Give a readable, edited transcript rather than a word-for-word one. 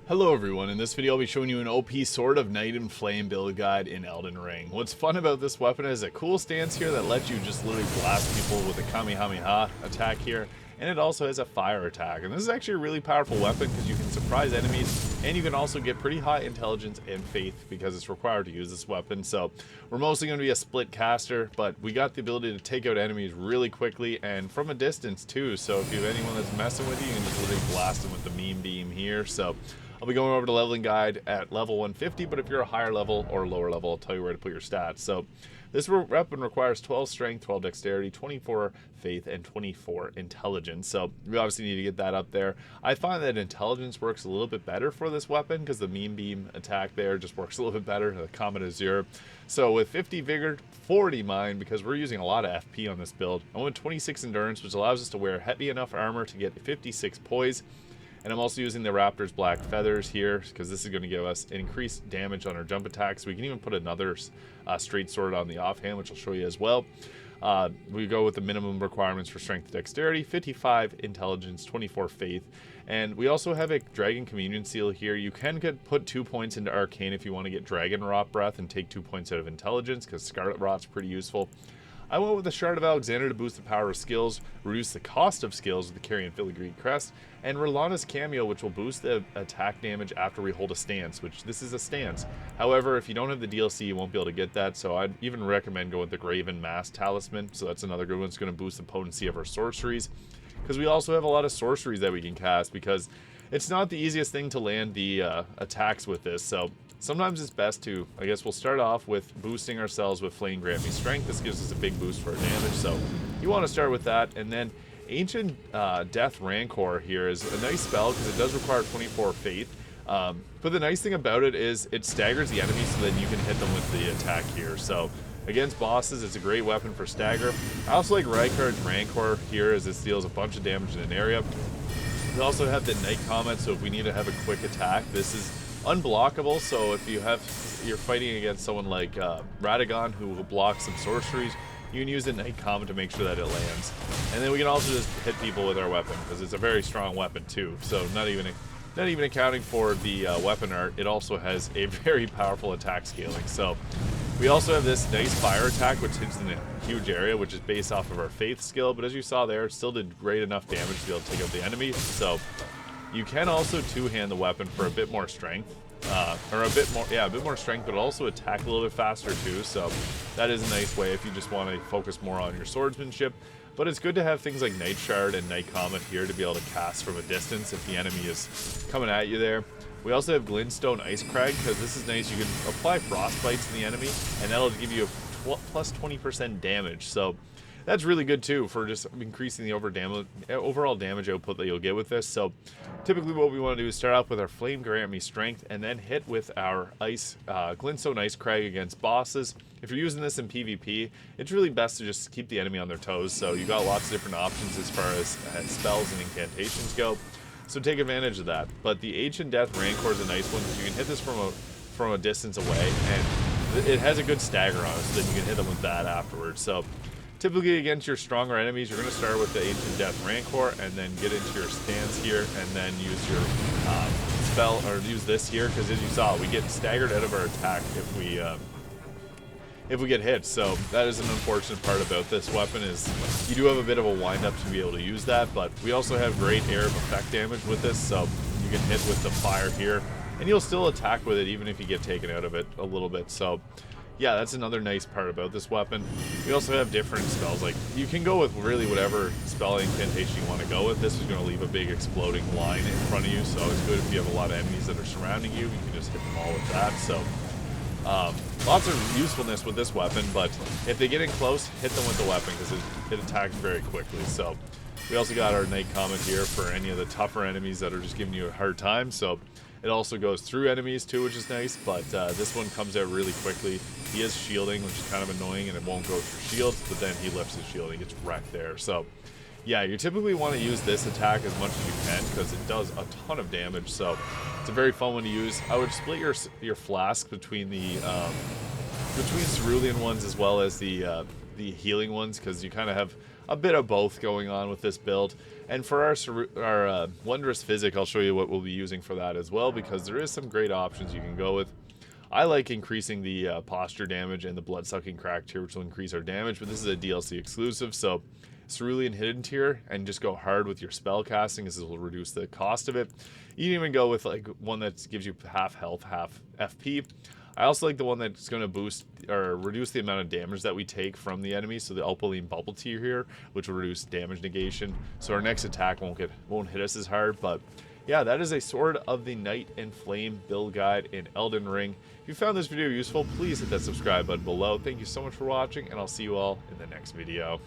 Hello everyone, in this video I'll be showing you an OP Sword of Night and Flame build guide in Elden Ring. What's fun about this weapon is a cool stance here that lets you just literally blast people with a Kamehameha attack here, and it also has a fire attack. And this is actually a really powerful weapon because you can surprise enemies, and you can also get pretty high intelligence and faith because it's required to use this weapon. So we're mostly going to be a split caster, but we got the ability to take out enemies really quickly and from a distance too. So if you have anyone that's messing with you, you can just literally blast them with the meme beam here. So I'll be going over the leveling guide at level 150, but if you're a higher level or lower level, I'll tell you where to put your stats. So this weapon requires 12 strength, 12 dexterity, 24 faith, and 24 intelligence. So we obviously need to get that up there. I find that intelligence works a little bit better for this weapon because the meme beam attack there just works a little bit better. The Comet Azure. So with 50 vigor, 40 mind, because we're using a lot of FP on this build, I want 26 endurance, which allows us to wear heavy enough armor to get 56 poise. And I'm also using the Raptor's Black Feathers here because this is going to give us increased damage on our jump attacks. We can even put another straight sword on the offhand, which I'll show you as well. We go with the minimum requirements for strength and dexterity, 55 intelligence, 24 faith. And we also have a Dragon Communion Seal here. You can put 2 points into Arcane if you want to get Dragon Rot Breath and take 2 points out of intelligence because Scarlet Rot's pretty useful. I went with the Shard of Alexander to boost the power of skills, reduce the cost of skills with the Carrion Filigree Crest, and Rolana's Cameo, which will boost the attack damage after we hold a stance, which this is a stance. However, if you don't have the DLC, you won't be able to get that, so I'd even recommend going with the Graven Mass Talisman, so that's another good one. It's going to boost the potency of our sorceries, because we also have a lot of sorceries that we can cast, because it's not the easiest thing to land the attacks with this, so sometimes it's best to, I guess we'll start off with boosting ourselves with Flame Grant Me Strength. This gives us a big boost for our damage, so you want to start with that. And then Ancient Death Rancor here is a nice spell because it does require 24 faith. But the nice thing about it is it staggers the enemy so then you can hit them with the attack here. So against bosses, it's a great weapon for stagger. I also like Rykard's Rancor here as it deals a bunch of damage in an area. We also have the Night Comet, so if we need to have a quick attack, this is unblockable, so if you're fighting against someone like Radagon who will block some sorceries, you can use the Night Comet to make sure that it lands. And then we can also just hit people with our weapon because it's a very strong weapon too. So not even accounting for the weapon art, it also has a very powerful attack scaling. So we also have this nice fire attack which hits in a huge area, which is based off of our faith skill, but as you saw there, it still did great enough damage to be able to take out the enemy. So you can also two-hand the weapon for a bit more strength, or a bit more strength, but also attack a little bit faster too. So that is a nice way if you just want to focus more on your swordsmanship. But it's good to have things like Night Shard and Night Comet here to be able to cast from a distance if the enemy is coming at you there. We also have Glintstone Ice Crag because this is nice. You can apply Frostbite to the enemy, and that'll give you a plus 20% damage. So that's really good too for just increasing the overall damage output that you'll get with this. So typically what we want to do is start off with our Flame Grant Me Strength and then hit with our Glintstone Ice Crag against bosses. If you're using this in PvP, it's really best to just keep the enemy on their toes. So you got lots of different options as far as spells and incantations go. So take advantage of that. But the Ancient Death Rancor is a nice one because you can hit this from a distance away, and it has a good stagger on it, so then you can hit them with that afterwards. So typically against your stronger enemies, you're going to start with the Ancient Death Rancor and then get into your stance here and then use your spell, or use this here, because as you saw, we get staggered out of our attack if we get hit. So that is an unfortunate part about this weapon, is you do have a bit of a wind up to be able to use that, but we also have great air of effect damage with this, so you can hit with the fire here and you'll still attack with it even if you get taken out of it a little bit. So yeah, that's another nice part about this weapon. We also have different spells, like you can go with really whatever spell incantation you want to go with. This is going to leave a big exploding line in front of you, so it's good if you have a lot of enemies that are surrounding you. You can just hit them all with that. So lots of usefulness with this weapon, but if they get in close, hit them with the weapon because it attacks very quickly. So we also got our Night Comet here for any of the tougher enemies that are just giving you a hard time. So it also goes through enemies too, which is nice, but this one comes out really quickly. He is shielding, which is kind of annoying, and it won't go through shields, but then he lifts his shield and he gets wrecked there. So yeah, you typically want to use this attack as much as you can because it does a ton of damage. So it's a very fun one to use. I would split your flask between the cerulean ones as well as the healing ones, because you kind of have a bit of both going on with this build. And for our Wondrous Physic, I'll show you what we'll be using for that as well, because there is some great options you can go with. I like increasing the posture damage and the blood-sucking crack tier, which will increase our damage, but this is a DLC exclusive, so Cerulean Hidden tier, and just go hard with your spell casting, as this will reduce the cost of it. You can even go with like one that gives you half health, half FP. I also like the one that's going to boost or reduce the amount of damage that we take from the enemy. So the Opaline Bubble tier here, which will reduce damage negation. So our next attack won't hit us as hard. But yeah, that is a Sword of the Night and Flame build guide in Elden Ring. If you found this video useful, please hit that subscribe button below. Thank you so much for watching, and I'll see you all in the next video.